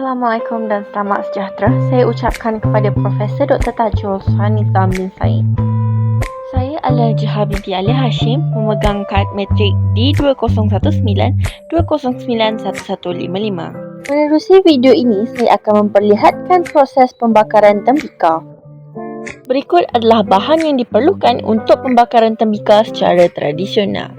Assalamualaikum dan selamat sejahtera. Saya ucapkan kepada Profesor Dr. Tajul Suhanizam bin Said. Saya Al-Jaha binti Ali Hashim, memegang kad matrik D2012091155. Menerusi video ini, saya akan memperlihatkan proses pembakaran tembikar. Berikut adalah bahan yang diperlukan untuk pembakaran tembikar secara tradisional.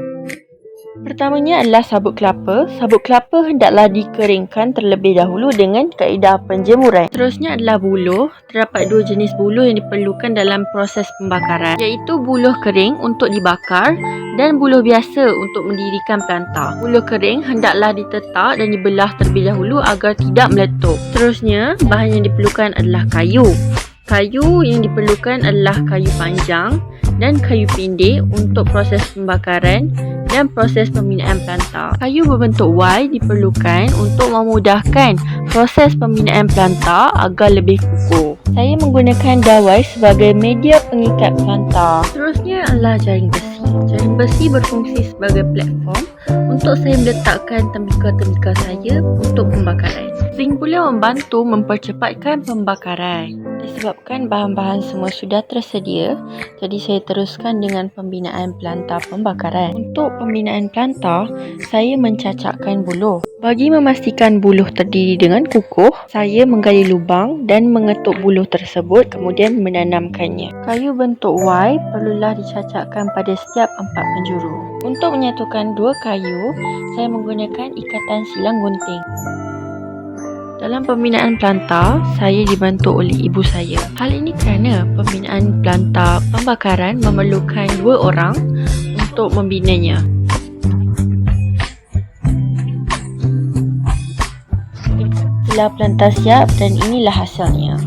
Pertamanya adalah sabut kelapa. Sabut kelapa hendaklah dikeringkan terlebih dahulu dengan kaedah penjemuran. Seterusnya adalah buluh. Terdapat dua jenis buluh yang diperlukan dalam proses pembakaran, iaitu buluh kering untuk dibakar dan buluh biasa untuk mendirikan planta. Buluh kering hendaklah ditetak dan dibelah terlebih dahulu agar tidak meletup. Seterusnya, bahan yang diperlukan adalah kayu. Kayu yang diperlukan adalah kayu panjang dan kayu pendek untuk proses pembakaran dan proses pembinaan planta. Kayu berbentuk Y diperlukan untuk memudahkan proses pembinaan planta agar lebih kukuh. Saya menggunakan dawai sebagai media pengikat planta. Seterusnya adalah jaring besi. Jaring besi berfungsi sebagai platform untuk saya meletakkan tembikar-tembikar saya untuk pembakaran. Zinc pula membantu mempercepatkan pembakaran. Disebabkan bahan-bahan semua sudah tersedia, jadi saya teruskan dengan pembinaan planta pembakaran. Untuk pembinaan planta, saya mencacakkan buluh. Bagi memastikan buluh terdiri dengan kukuh, saya menggali lubang dan mengetuk buluh tersebut kemudian menanamkannya. Kayu bentuk Y perlulah dicacakkan pada setiap 4 penjuru. Untuk menyatukan dua kayu, saya menggunakan ikatan silang gunting. Dalam pembinaan planta, saya dibantu oleh ibu saya. Hal ini kerana pembinaan planta pembakaran memerlukan 2 orang untuk membinanya. Setelah planta siap dan inilah hasilnya.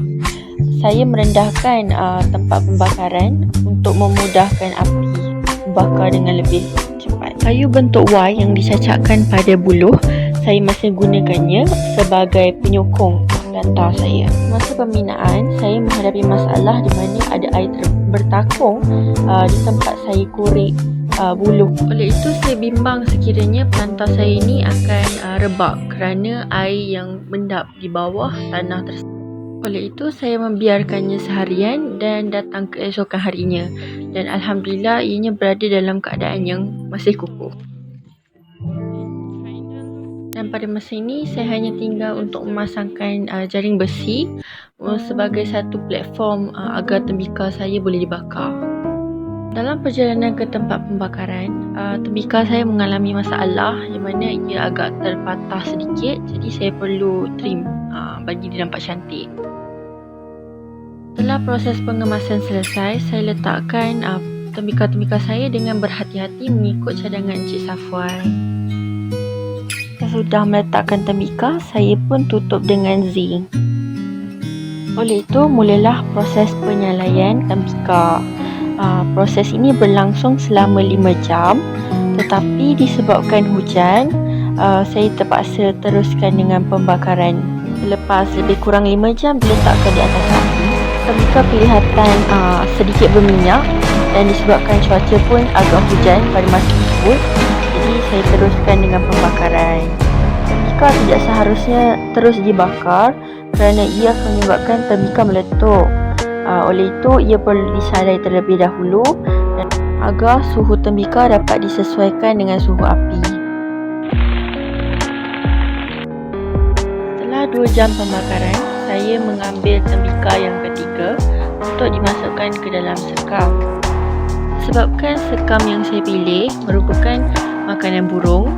Saya merendahkan tempat pembakaran untuk memudahkan api membakar dengan lebih cepat. Kayu bentuk Y yang dicacakkan pada buluh, saya masih gunakannya sebagai penyokong planta saya. Masa pembinaan, saya menghadapi masalah di mana ada air bertakung di tempat saya korek buluh. Oleh itu, saya bimbang sekiranya planta saya ini akan rebak kerana air yang mendap di bawah tanah tersebut. Oleh itu, saya membiarkannya seharian dan datang keesokan harinya. Dan Alhamdulillah, ianya berada dalam keadaan yang masih kukuh. Dan pada masa ini, saya hanya tinggal untuk memasangkan jaring besi sebagai satu platform agar tembikar saya boleh dibakar. Dalam perjalanan ke tempat pembakaran, tembikar saya mengalami masalah yang mana ia agak terpatah sedikit, jadi saya perlu trim bagi dia nampak cantik. Setelah proses pengemasan selesai, saya letakkan tembikar-tembikar saya dengan berhati-hati mengikut cadangan Encik Safwan. Sesudah meletakkan tembikar, saya pun tutup dengan zinc. Oleh itu, mulalah proses penyalaian tembikar. Proses ini berlangsung selama 5 jam, tetapi disebabkan hujan, saya terpaksa teruskan dengan pembakaran. Selepas lebih kurang 5 jam diletakkan di atas api, tembikar kelihatan sedikit berminyak dan disebabkan cuaca pun agak hujan pada masa tersebut, jadi saya teruskan dengan pembakaran. Tembikar tidak seharusnya terus dibakar kerana ia akan menyebabkan tembikar meletup. Oleh itu, ia perlu disalai terlebih dahulu dan agar suhu tembikar dapat disesuaikan dengan suhu api. Setelah 2 jam pembakaran, saya mengambil tembikar yang ketiga untuk dimasukkan ke dalam sekam. Sebabkan sekam yang saya pilih merupakan makanan burung,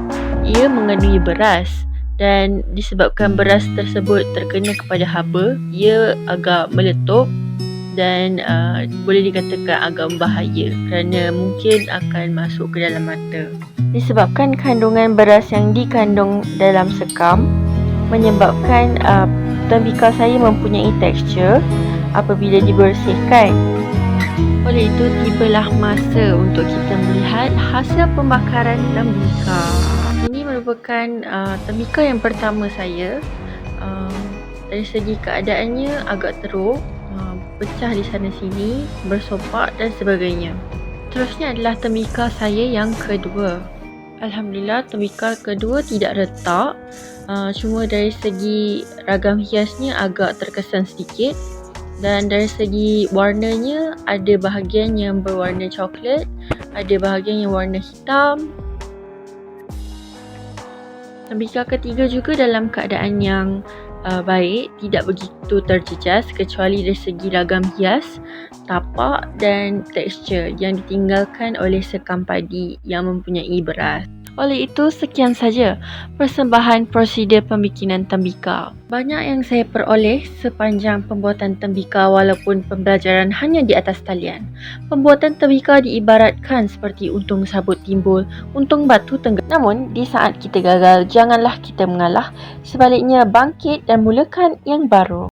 ia mengandungi beras dan disebabkan beras tersebut terkena kepada haba, ia agak meletup dan boleh dikatakan agak berbahaya kerana mungkin akan masuk ke dalam mata. Disebabkan kandungan beras yang dikandung dalam sekam menyebabkan tembikar saya mempunyai tekstur apabila dibersihkan. Oleh itu, tibalah masa untuk kita melihat hasil pembakaran tembikar. Ini merupakan tembikar yang pertama saya. Dari segi keadaannya agak teruk, pecah di sana sini, bersopak dan sebagainya. Seterusnya adalah tembikar saya yang kedua. Alhamdulillah, tembikar kedua tidak retak. Cuma dari segi ragam hiasnya agak terkesan sedikit. Dan dari segi warnanya, ada bahagian yang berwarna coklat, ada bahagian yang warna hitam. Tembikar ketiga juga dalam keadaan yang baik, tidak begitu terjejas kecuali dari segi ragam hias, tapak dan tekstur yang ditinggalkan oleh sekam padi yang mempunyai beras. Oleh itu, sekian saja persembahan prosedur pembikinan tembikar. Banyak yang saya peroleh sepanjang pembuatan tembikar walaupun pembelajaran hanya di atas talian. Pembuatan tembikar diibaratkan seperti untung sabut timbul, untung batu tenggelam. Namun, di saat kita gagal, janganlah kita mengalah. Sebaliknya, bangkit dan mulakan yang baru.